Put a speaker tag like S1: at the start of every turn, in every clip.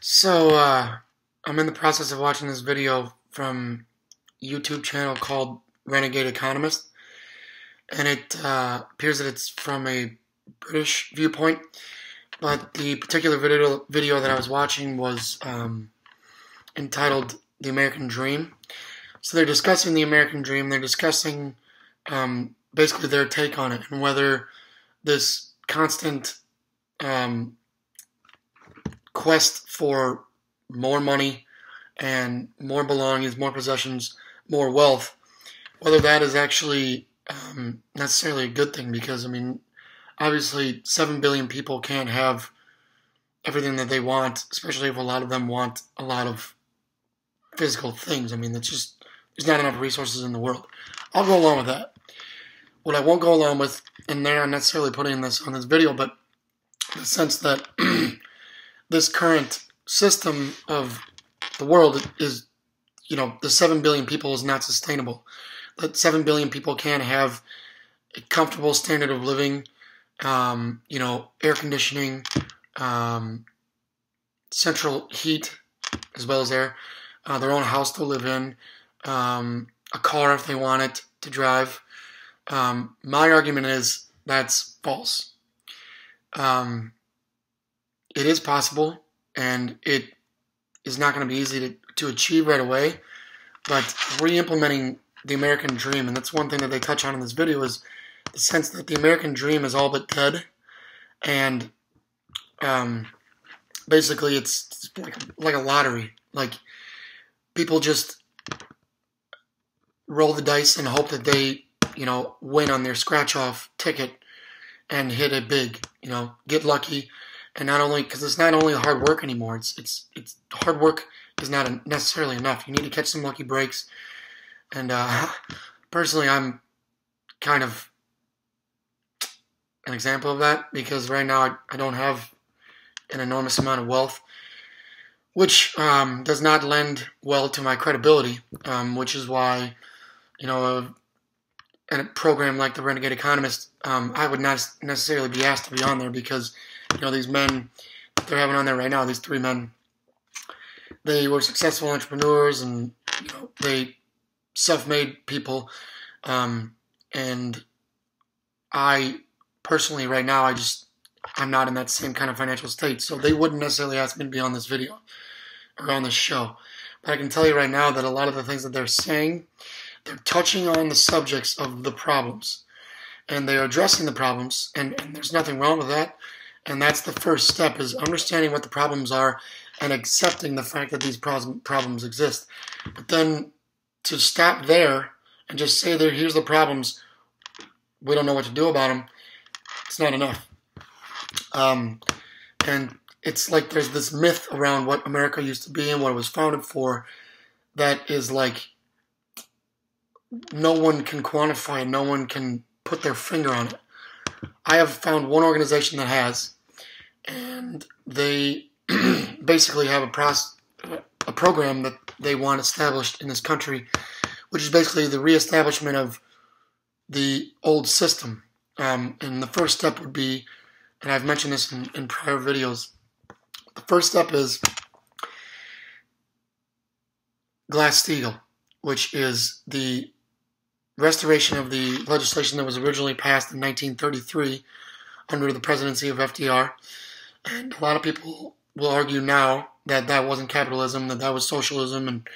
S1: I'm in the process of watching this video from a YouTube channel called Renegade Economist, and it appears that it's from a British viewpoint, but the particular video that I was watching was entitled The American Dream. So they're discussing the American Dream, they're discussing basically their take on it, and whether this constant quest for more money and more belongings, more possessions, more wealth, whether that is actually necessarily a good thing. Because, I mean, obviously 7 billion people can't have everything that they want, especially if a lot of them want a lot of physical things. I mean, there's not enough resources in the world. I'll go along with that. What I won't go along with, and they're not necessarily putting this on this video, but in the sense that this current system of the world is, the 7 billion people is not sustainable. That 7 billion people can't have a comfortable standard of living, air conditioning, central heat as well as air, their own house to live in, a car if they want it to drive. My argument is that's false. It is possible, and it is not going to be easy to achieve right away, but re-implementing the American dream, and that's one thing that they touch on in this video, is the sense that the American dream is all but dead, and basically it's like a lottery. Like, people just roll the dice and hope that they win on their scratch-off ticket and hit it big, get lucky. And not only, because it's not only hard work anymore, it's hard work is not necessarily enough. You need to catch some lucky breaks. And personally, I'm kind of an example of that, because right now I don't have an enormous amount of wealth, which does not lend well to my credibility, which is why, in a program like the Renegade Economist, I would not necessarily be asked to be on there, because these men that they're having on there right now, these three men, they were successful entrepreneurs, and they self-made people, and I personally right now I'm not in that same kind of financial state, so they wouldn't necessarily ask me to be on this video or on this show. But I can tell you right now that a lot of the things that they're saying, they're touching on the subjects of the problems, and they're addressing the problems, and there's nothing wrong with that. And that's the first step, is understanding what the problems are and accepting the fact that these problems exist. But then to stop there and just say that here's the problems, we don't know what to do about them, it's not enough. And it's like there's this myth around what America used to be and what it was founded for that is like no one can quantify and no one can put their finger on it. I have found one organization that has, and they basically have a program that they want established in this country, which is basically the reestablishment of the old system. And the first step would be, and I've mentioned this in prior videos, the first step is Glass-Steagall, which is the restoration of the legislation that was originally passed in 1933 under the presidency of FDR. And a lot of people will argue now that that wasn't capitalism, that was socialism, and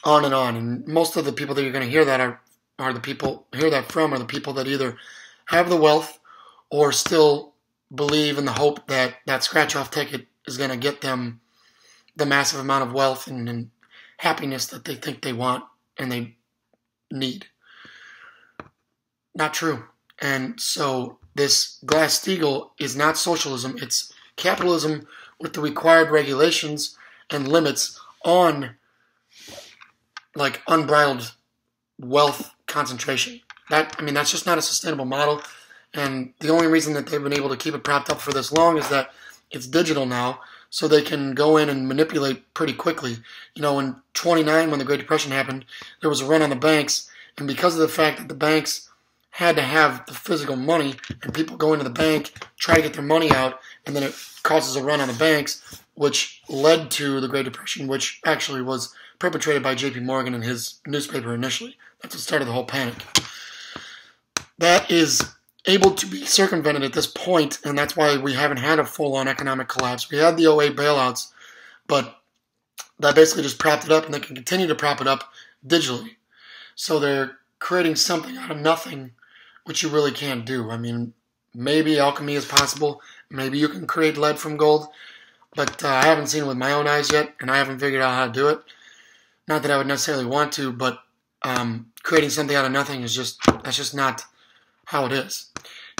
S1: on and on. And most of the people that you're going to hear that are the people are the people that either have the wealth or still believe in the hope that that scratch-off ticket is going to get them the massive amount of wealth and happiness that they think they want and they need. Not true. And so this Glass-Steagall is not socialism, it's capitalism with the required regulations and limits on like unbridled wealth concentration. That's just not a sustainable model, and the only reason that they've been able to keep it propped up for this long is that it's digital now, so they can go in and manipulate pretty quickly. In 29, when the Great Depression happened, there was a run on the banks, and because of the fact that the banks had to have the physical money, and people go into the bank, try to get their money out, and then it causes a run on the banks, which led to the Great Depression, which actually was perpetrated by J.P. Morgan in his newspaper initially. That's what started the whole panic. That is able to be circumvented at this point, and that's why we haven't had a full-on economic collapse. We had the '08 bailouts, but that basically just propped it up, and they can continue to prop it up digitally. So they're creating something out of nothing, which you really can't do. I mean, maybe alchemy is possible. Maybe you can create lead from gold, but I haven't seen it with my own eyes yet, and I haven't figured out how to do it. Not that I would necessarily want to, but creating something out of nothing is that's just not how it is.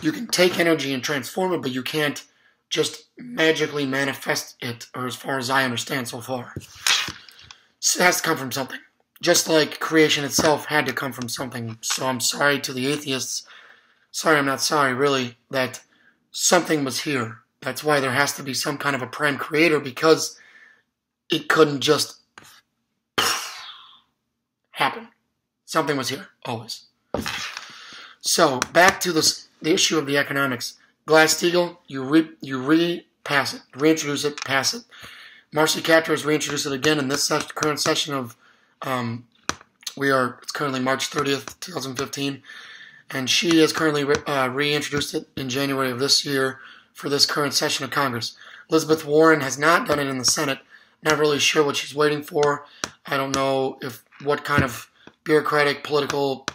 S1: You can take energy and transform it, but you can't just magically manifest it, or as far as I understand so far. It has to come from something. Just like creation itself had to come from something. So I'm sorry to the atheists. Sorry, I'm not sorry, really, that something was here. That's why there has to be some kind of a prime creator, because it couldn't just happen. Something was here, always. So, back to the issue of the economics. Glass-Steagall, you re-pass it, reintroduce it, pass it. Marcy Kaptur has reintroduced it again in this current session of, it's currently March 30th, 2015, and she has currently reintroduced it in January of this year for this current session of Congress. Elizabeth Warren has not done it in the Senate. Not really sure what she's waiting for. I don't know what kind of bureaucratic political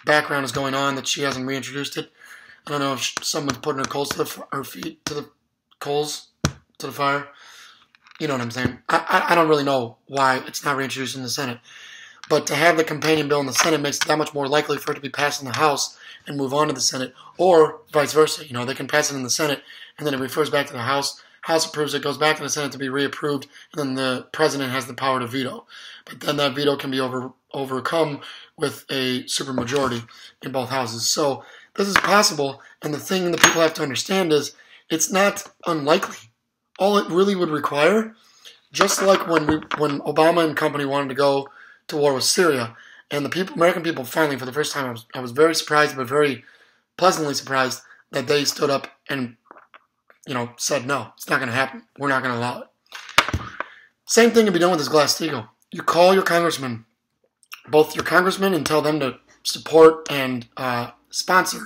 S1: background is going on that she hasn't reintroduced it. I don't know if someone's putting her feet to the fire. You know what I'm saying? I don't really know why it's not reintroduced in the Senate. But to have the companion bill in the Senate makes it that much more likely for it to be passed in the House and move on to the Senate, or vice versa. You know, they can pass it in the Senate, and then it refers back to the House. House approves it, goes back to the Senate to be reapproved, and then the president has the power to veto. But then that veto can be overcome with a supermajority in both houses. So this is possible, and the thing that people have to understand is it's not unlikely. All it really would require, just like when Obama and company wanted to go to war with Syria, and the American people finally, for the first time, I was very surprised, but very pleasantly surprised that they stood up and, said, no, it's not going to happen. We're not going to allow it. Same thing can be done with this Glass-Steagall. You call your congressman, both your congressmen, and tell them to support and sponsor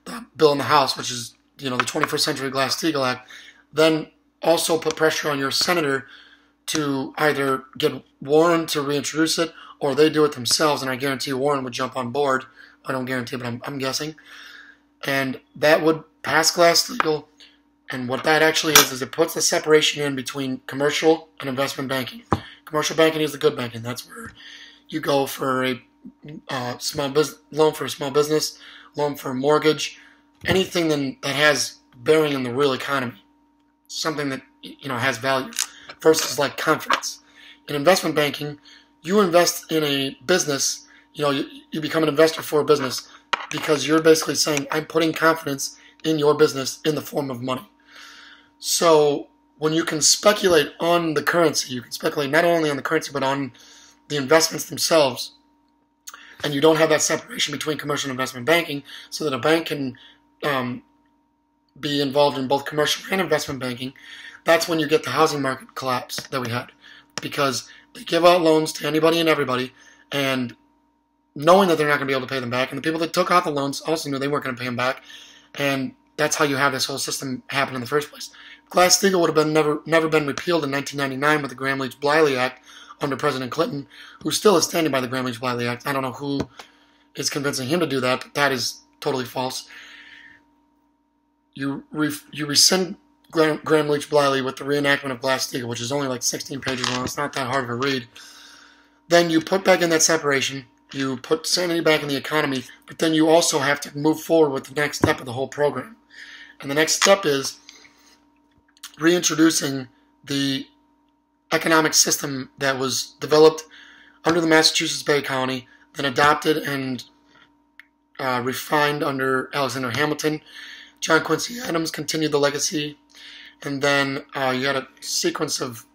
S1: the bill in the House, which is, the 21st Century Glass-Steagall Act. Then also put pressure on your senator to either get Warren to reintroduce it, or they do it themselves, and I guarantee Warren would jump on board. I don't guarantee, but I'm guessing. And that would pass Glass-Steagall, and what that actually is it puts the separation in between commercial and investment banking. Commercial banking is the good banking. That's where you go for a loan for a small business, loan for a mortgage, anything that has bearing in the real economy, something that has value, versus like confidence. In investment banking, you invest in a business, you become an investor for a business because you're basically saying, I'm putting confidence in your business in the form of money. So when you can speculate on the currency, you can speculate not only on the currency but on the investments themselves, and you don't have that separation between commercial and investment banking, so that a bank can be involved in both commercial and investment banking. That's when you get the housing market collapse that we had, because they give out loans to anybody and everybody, and knowing that they're not going to be able to pay them back, and the people that took out the loans also knew they weren't going to pay them back, and that's how you have this whole system happen in the first place. Glass-Steagall would have never been repealed in 1999 with the Gramm-Leach-Bliley Act under President Clinton, who still is standing by the Gramm-Leach-Bliley Act. I don't know who is convincing him to do that, but that is totally false. You rescind Gramm-Leach-Bliley with the reenactment of Glass-Steagall, which is only like 16 pages long. It's not that hard of a read. Then you put back in that separation. You put sanity back in the economy, but then you also have to move forward with the next step of the whole program. And the next step is reintroducing the economic system that was developed under the Massachusetts Bay Colony, then adopted and refined under Alexander Hamilton. John Quincy Adams continued the legacy, and then you had a sequence of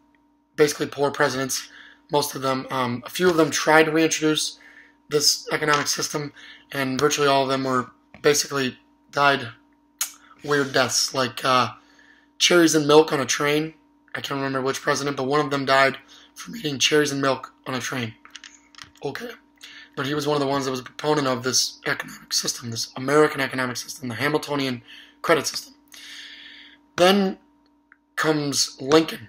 S1: basically poor presidents. Most of them, a few of them tried to reintroduce this economic system, and virtually all of them were basically died weird deaths, like cherries and milk on a train. I can't remember which president, but one of them died from eating cherries and milk on a train. Okay. But he was one of the ones that was a proponent of this economic system, this American economic system, the Hamiltonian credit system. Then comes Lincoln,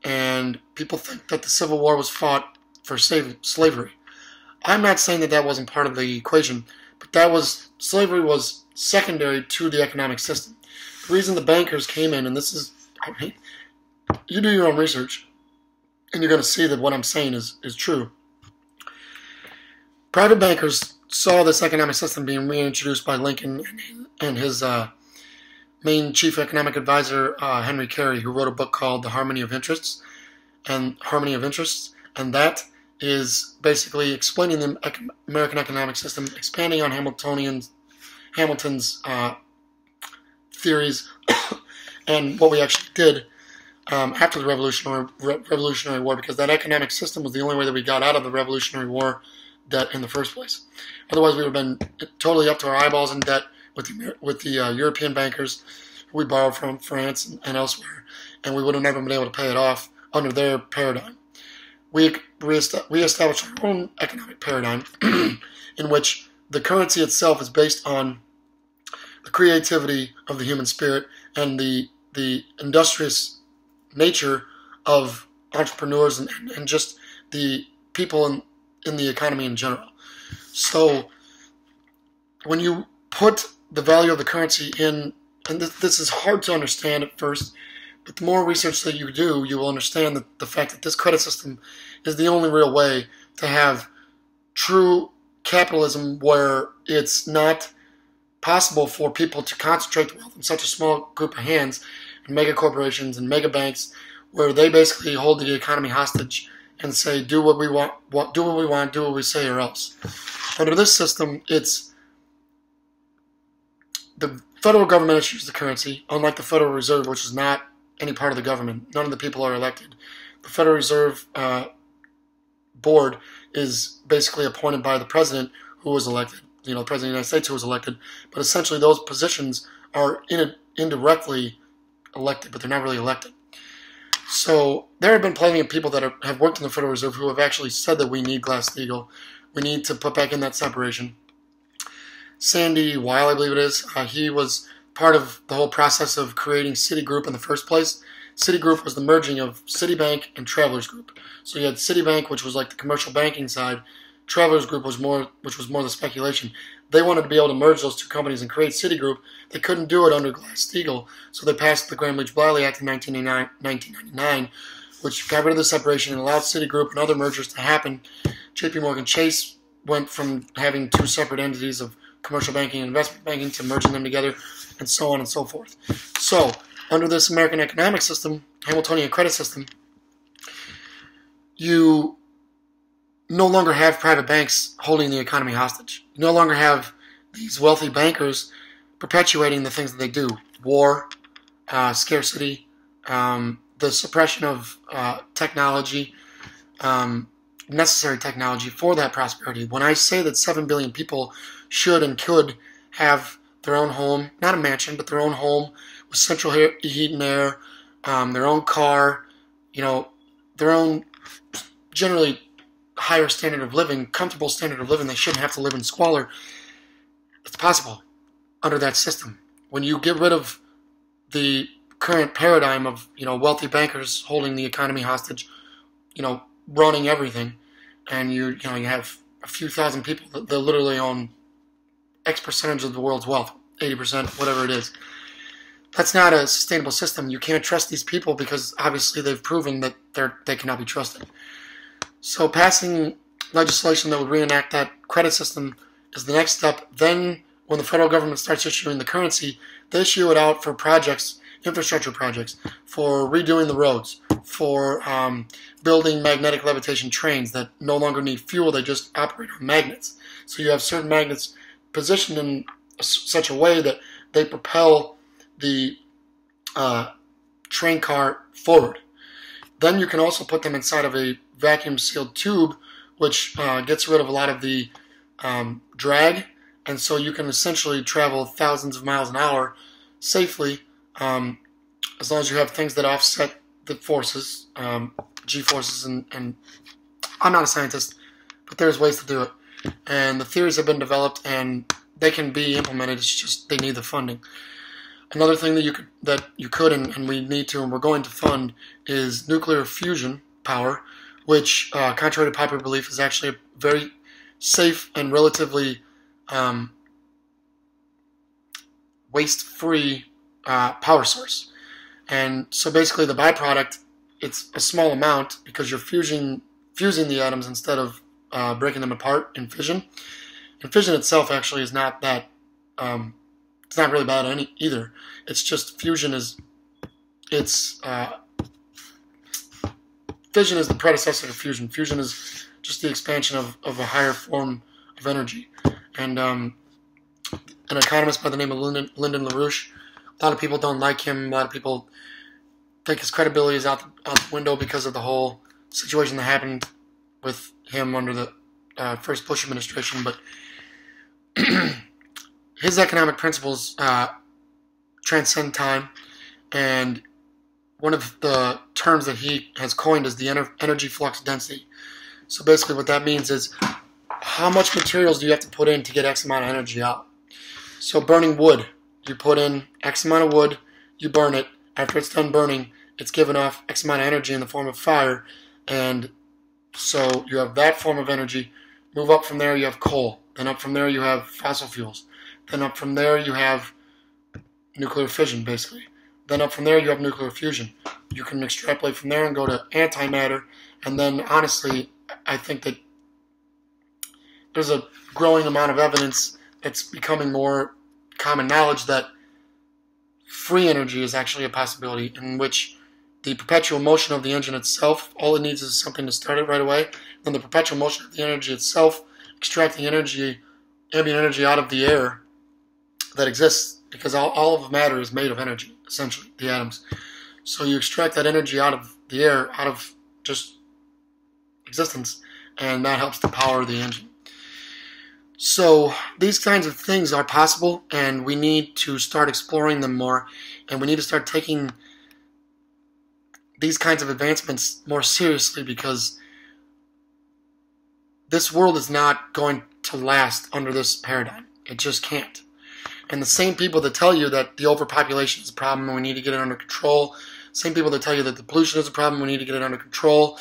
S1: and people think that the Civil War was fought for slavery. I'm not saying that that wasn't part of the equation, but slavery was secondary to the economic system. The reason the bankers came in, and this is, I mean, you do your own research, and you're going to see that what I'm saying is true. Private bankers saw this economic system being reintroduced by Lincoln and his main chief economic advisor, Henry Carey, who wrote a book called The Harmony of Interests, and that is basically explaining the American economic system, expanding on Hamilton's theories, and what we actually did after the Revolutionary War, because that economic system was the only way that we got out of the Revolutionary War debt in the first place. Otherwise, we would have been totally up to our eyeballs in debt with the European bankers who we borrowed from France and elsewhere, and we would have never been able to pay it off under their paradigm. We established our own economic paradigm in which the currency itself is based on the creativity of the human spirit and the industrious nature of entrepreneurs and just the people in the economy in general. So when you put the value of the currency in, and this is hard to understand at first, but the more research that you do, you will understand that the fact that this credit system is the only real way to have true capitalism, where it's not possible for people to concentrate wealth in such a small group of hands, and mega corporations and mega banks, where they basically hold the economy hostage and say, do what we want, do what we say, or else. Under this system, it's the federal government issues the currency, unlike the Federal Reserve, which is not any part of the government. None of the people are elected. The Federal Reserve board is basically appointed by the president, who was elected. The President of the United States, who was elected. But essentially, those positions are indirectly elected, but they're not really elected. So there have been plenty of people that have worked in the Federal Reserve who have actually said that we need Glass-Steagall. We need to put back in that separation. Sandy Weil, I believe it is, he was part of the whole process of creating Citigroup in the first place. Citigroup was the merging of Citibank and Travelers Group. So you had Citibank, which was like the commercial banking side. Travelers Group which was more the speculation. They wanted to be able to merge those two companies and create Citigroup. They couldn't do it under Glass-Steagall, so they passed the Gramm-Leach-Bliley Act in 1999, which got rid of the separation and allowed Citigroup and other mergers to happen. J.P. Morgan Chase went from having two separate entities of commercial banking and investment banking to merging them together, and so on and so forth. So, under this American economic system, Hamiltonian credit system, you no longer have private banks holding the economy hostage. You no longer have these wealthy bankers perpetuating the things that they do. War, scarcity, the suppression of technology, necessary technology for that prosperity. When I say that 7 billion people should and could have their own home, not a mansion, but their own home with central heat and air, their own car, their own generally higher standard of living, comfortable standard of living. They shouldn't have to live in squalor. It's possible under that system. When you get rid of the current paradigm of wealthy bankers holding the economy hostage, running everything, and you have a few thousand people that literally own X percentage of the world's wealth, 80%, whatever it is. That's not a sustainable system. You can't trust these people because obviously they've proven that they cannot be trusted. So passing legislation that would reenact that credit system is the next step. Then when the federal government starts issuing the currency, they issue it out for projects, infrastructure projects, for redoing the roads, for building magnetic levitation trains that no longer need fuel, they just operate on magnets. So you have certain magnets positioned in such a way that they propel the train car forward. Then you can also put them inside of a vacuum-sealed tube, which gets rid of a lot of the drag, and so you can essentially travel thousands of miles an hour safely, as long as you have things that offset the forces, G-forces, and I'm not a scientist, but there's ways to do it. And the theories have been developed, and they can be implemented. It's just they need the funding. Another thing that you could and we need to and we're going to fund is nuclear fusion power, which, contrary to popular belief, is actually a very safe and relatively waste-free power source. And so basically the byproduct, it's a small amount because you're fusing the atoms instead of breaking them apart in fission. And fission itself actually is not that, it's not really bad either. It's just fission is the predecessor to fusion. Fusion is just the expansion of a higher form of energy. And an economist by the name of Lyndon LaRouche, a lot of people don't like him. A lot of people think his credibility is out the window because of the whole situation that happened with him under the first Bush administration. But his economic principles transcend time, and one of the terms that he has coined is the energy flux density. So basically what that means is how much materials do you have to put in to get X amount of energy out. So burning wood, you put in X amount of wood, you burn it. After it's done burning, it's given off X amount of energy in the form of fire, and so you have that form of energy. Move up from there, you have coal. Then up from there, you have fossil fuels. Then up from there, you have nuclear fission, basically. Then up from there, you have nuclear fusion. You can extrapolate from there and go to antimatter. And then, honestly, I think that there's a growing amount of evidence that's becoming more common knowledge that free energy is actually a possibility, in which the perpetual motion of the engine itself, all it needs is something to start it right away. Then the perpetual motion of the energy itself, extracting ambient energy out of the air that exists, because all of matter is made of energy, essentially, the atoms. So you extract that energy out of the air, out of just existence, and that helps to power the engine. So these kinds of things are possible, and we need to start exploring them more, and we need to start taking these kinds of advancements more seriously, because this world is not going to last under this paradigm. It just can't. And the same people that tell you that the overpopulation is a problem and we need to get it under control, same people that tell you that the pollution is a problem, we need to get it under control,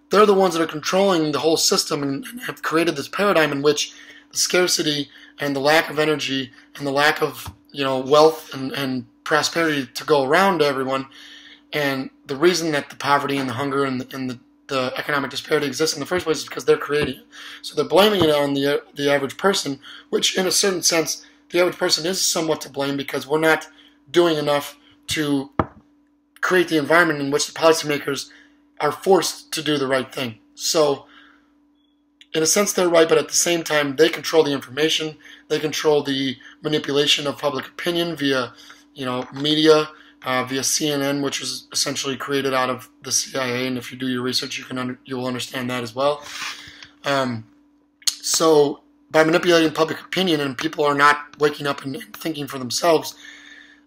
S1: they're the ones that are controlling the whole system and have created this paradigm in which the scarcity and the lack of energy and the lack of, wealth and prosperity to go around to everyone. And the reason that the poverty and the hunger and the economic disparity exists in the first place is because they're creating it. So they're blaming it on the average person, which in a certain sense, the average person is somewhat to blame, because we're not doing enough to create the environment in which the policymakers are forced to do the right thing. So in a sense, they're right, but at the same time, they control the information. They control the manipulation of public opinion via, media, via CNN, which was essentially created out of the CIA. And if you do your research, you will understand that as well. So by manipulating public opinion and people are not waking up and thinking for themselves,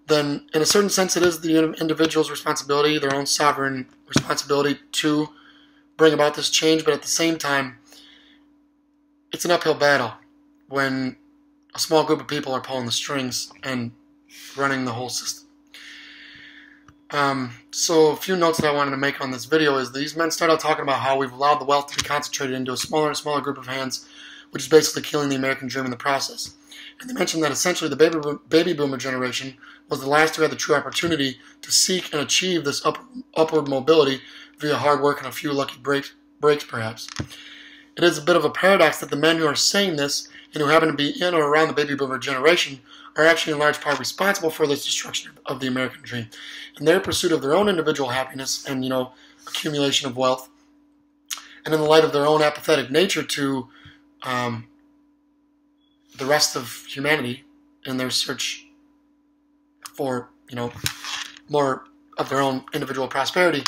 S1: then in a certain sense, it is the individual's responsibility, their own sovereign responsibility to bring about this change. But at the same time, it's an uphill battle when a small group of people are pulling the strings and running the whole system. So a few notes that I wanted to make on this video is these men start out talking about how we've allowed the wealth to be concentrated into a smaller and smaller group of hands, which is basically killing the American dream in the process. And they mentioned that essentially the baby boomer generation was the last who had the true opportunity to seek and achieve this upward mobility via hard work and a few lucky breaks perhaps. It is a bit of a paradox that the men who are saying this and who happen to be in or around the baby boomer generation are actually in large part responsible for this destruction of the American dream. In their pursuit of their own individual happiness and, accumulation of wealth, and in the light of their own apathetic nature to the rest of humanity in their search for, more of their own individual prosperity,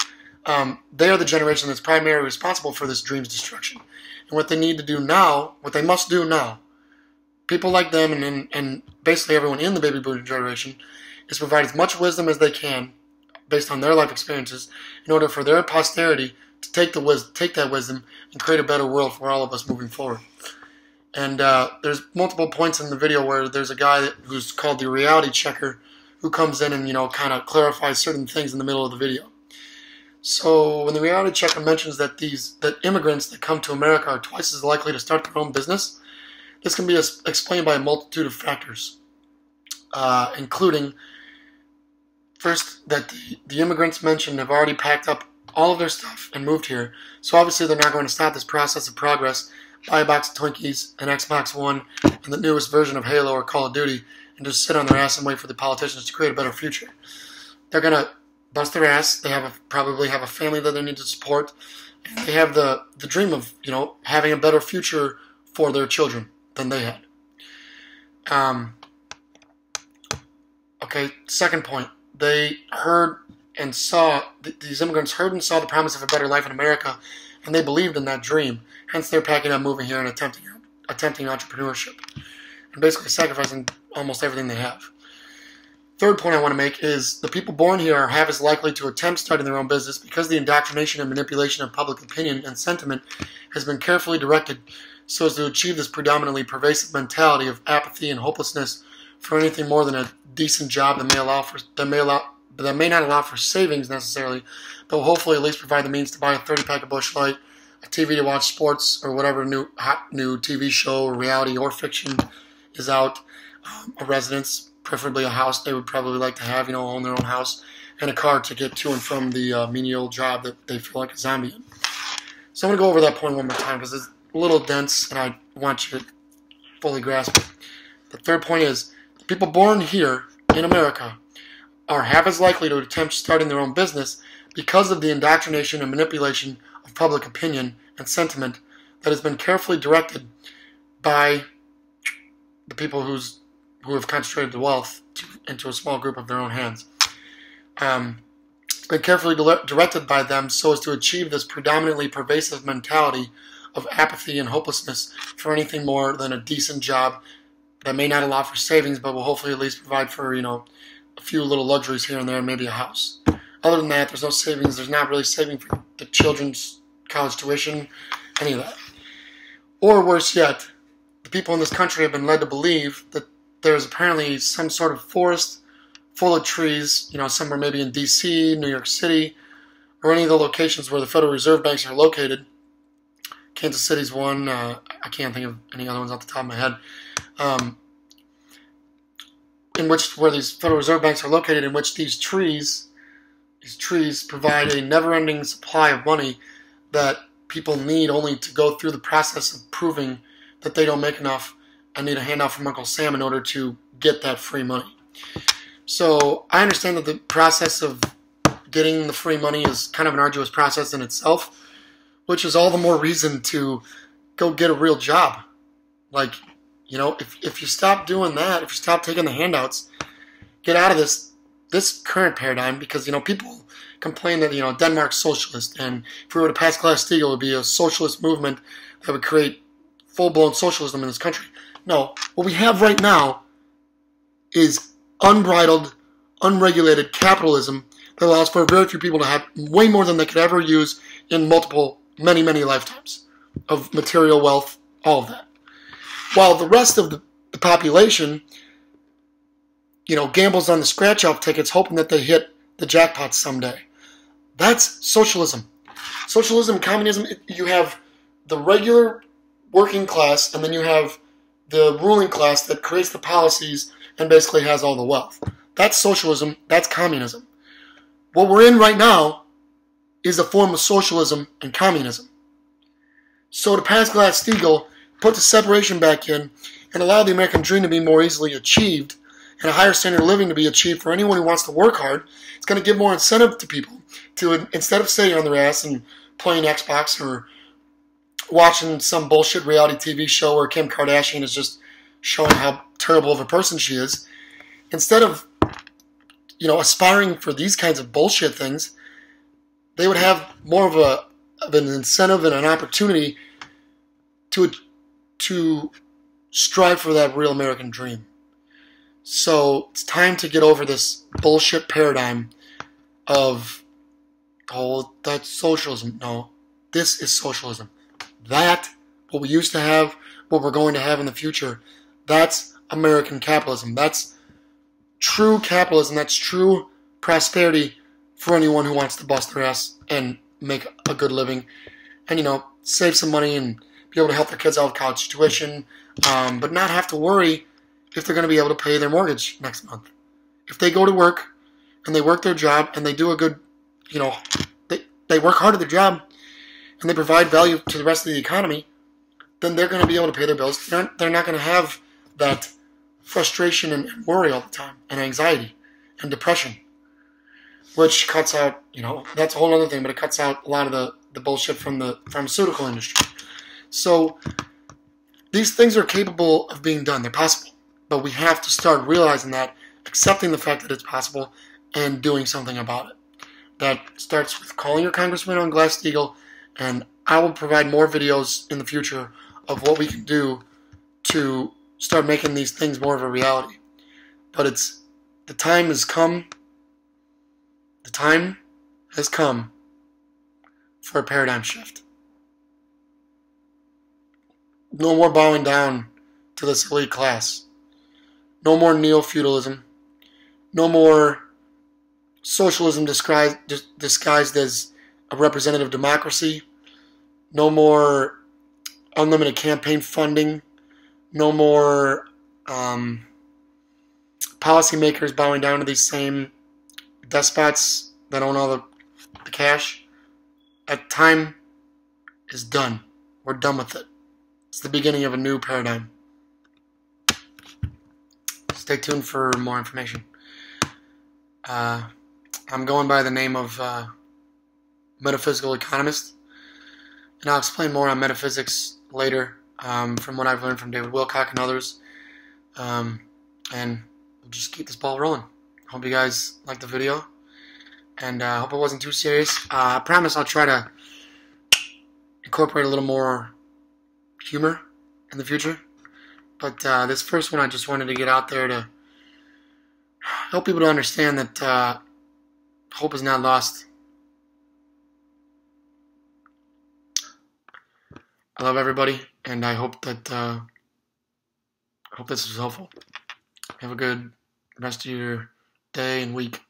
S1: they are the generation that's primarily responsible for this dream's destruction. And what they need to do now, what they must do now, people like them and basically everyone in the baby boomer generation, is provide as much wisdom as they can based on their life experiences, in order for their posterity to take that wisdom and create a better world for all of us moving forward. And there's multiple points in the video where there's a guy who's called the reality checker who comes in and, kind of clarifies certain things in the middle of the video. So when the reality checker mentions that immigrants that come to America are twice as likely to start their own business, this can be explained by a multitude of factors, including, first, that the immigrants mentioned have already packed up all of their stuff and moved here, so obviously they're not going to stop this process of progress, buy a box of Twinkies, an Xbox One, and the newest version of Halo or Call of Duty, and just sit on their ass and wait for the politicians to create a better future. They're going to bust their ass. They probably have a family that they need to support. And they have the dream of, having a better future for their children than they had. Okay, second point. They heard and saw, these immigrants heard and saw the promise of a better life in America, and they believed in that dream. Hence, they're packing up, moving here, and attempting entrepreneurship, and basically sacrificing almost everything they have. Third point I want to make is the people born here are half as likely to attempt starting their own business because the indoctrination and manipulation of public opinion and sentiment has been carefully directed so as to achieve this predominantly pervasive mentality of apathy and hopelessness for anything more than a decent job that may not allow for savings necessarily, but will hopefully at least provide the means to buy a 30-pack of Busch Light, a TV to watch sports or whatever hot new TV show or reality or fiction is out, a residence, preferably a house they would probably like to have, own their own house, and a car to get to and from the menial job that they feel like a zombie in. So I'm going to go over that point one more time because it's a little dense and I want you to fully grasp it. The third point is the people born here in America are half as likely to attempt starting their own business because of the indoctrination and manipulation of public opinion and sentiment that has been carefully directed by the people who have concentrated the wealth into a small group of their own hands. It's been carefully directed by them so as to achieve this predominantly pervasive mentality of apathy and hopelessness for anything more than a decent job that may not allow for savings but will hopefully at least provide for, a few little luxuries here and there and maybe a house. Other than that, there's no savings. There's not really saving for the children's college tuition, any of that. Or worse yet, the people in this country have been led to believe that there's apparently some sort of forest full of trees, somewhere maybe in D.C., New York City, or any of the locations where the Federal Reserve banks are located. Kansas City's one. I can't think of any other ones off the top of my head. Where these Federal Reserve banks are located, in which these trees provide a never-ending supply of money that people need only to go through the process of proving that they don't make enough and need a handout from Uncle Sam in order to get that free money. So I understand that the process of getting the free money is kind of an arduous process in itself, which is all the more reason to go get a real job. Like, if you stop doing that, if you stop taking the handouts, get out of this current paradigm, because, people complain that, Denmark's socialist, and if we were to pass Glass-Steagall, it would be a socialist movement that would create full-blown socialism in this country. No, what we have right now is unbridled, unregulated capitalism that allows for very few people to have way more than they could ever use in many, many lifetimes of material wealth, all of that. While the rest of the population, gambles on the scratch-off tickets hoping that they hit the jackpot someday. That's socialism. Socialism, communism, you have the regular working class, and then you have the ruling class that creates the policies and basically has all the wealth. That's socialism. That's communism. What we're in right now is a form of socialism and communism. So to pass Glass-Steagall, put the separation back in, and allow the American dream to be more easily achieved, and a higher standard of living to be achieved for anyone who wants to work hard, it's going to give more incentive to people to, instead of sitting on their ass and playing Xbox or watching some bullshit reality TV show where Kim Kardashian is just showing how terrible of a person she is, instead of, aspiring for these kinds of bullshit things, they would have more of an incentive and an opportunity to strive for that real American dream. So it's time to get over this bullshit paradigm of, oh, that's socialism. No, this is socialism. That, what we used to have, what we're going to have in the future, that's American capitalism. That's true capitalism. That's true prosperity for anyone who wants to bust their ass and make a good living and, save some money and be able to help their kids out with college tuition, but not have to worry if they're going to be able to pay their mortgage next month. If they go to work and they work their job and they do a good, they work hard at their job and they provide value to the rest of the economy, then they're going to be able to pay their bills. They're not going to have that frustration and worry all the time, and anxiety and depression, which cuts out, that's a whole other thing, but it cuts out a lot of the bullshit from the pharmaceutical industry. So these things are capable of being done. They're possible. But we have to start realizing that, accepting the fact that it's possible, and doing something about it. That starts with calling your congressman on Glass-Steagall, and I will provide more videos in the future of what we can do to start making these things more of a reality. But the time has come. The time has come for a paradigm shift. No more bowing down to this elite class. No more neo-feudalism. No more socialism disguised as a representative democracy. No more unlimited campaign funding. No more policymakers bowing down to these same despots that own all the cash. That time is done. We're done with it. It's the beginning of a new paradigm. Stay tuned for more information. I'm going by the name of Metaphysical Economist, and I'll explain more on metaphysics later from what I've learned from David Wilcock and others. And we'll just keep this ball rolling. Hope you guys liked the video, and I hope it wasn't too serious. I promise I'll try to incorporate a little more humor in the future. But this first one, I just wanted to get out there to help people to understand that hope is not lost. I love everybody, and I hope that this was helpful. Have a good rest of your day and week.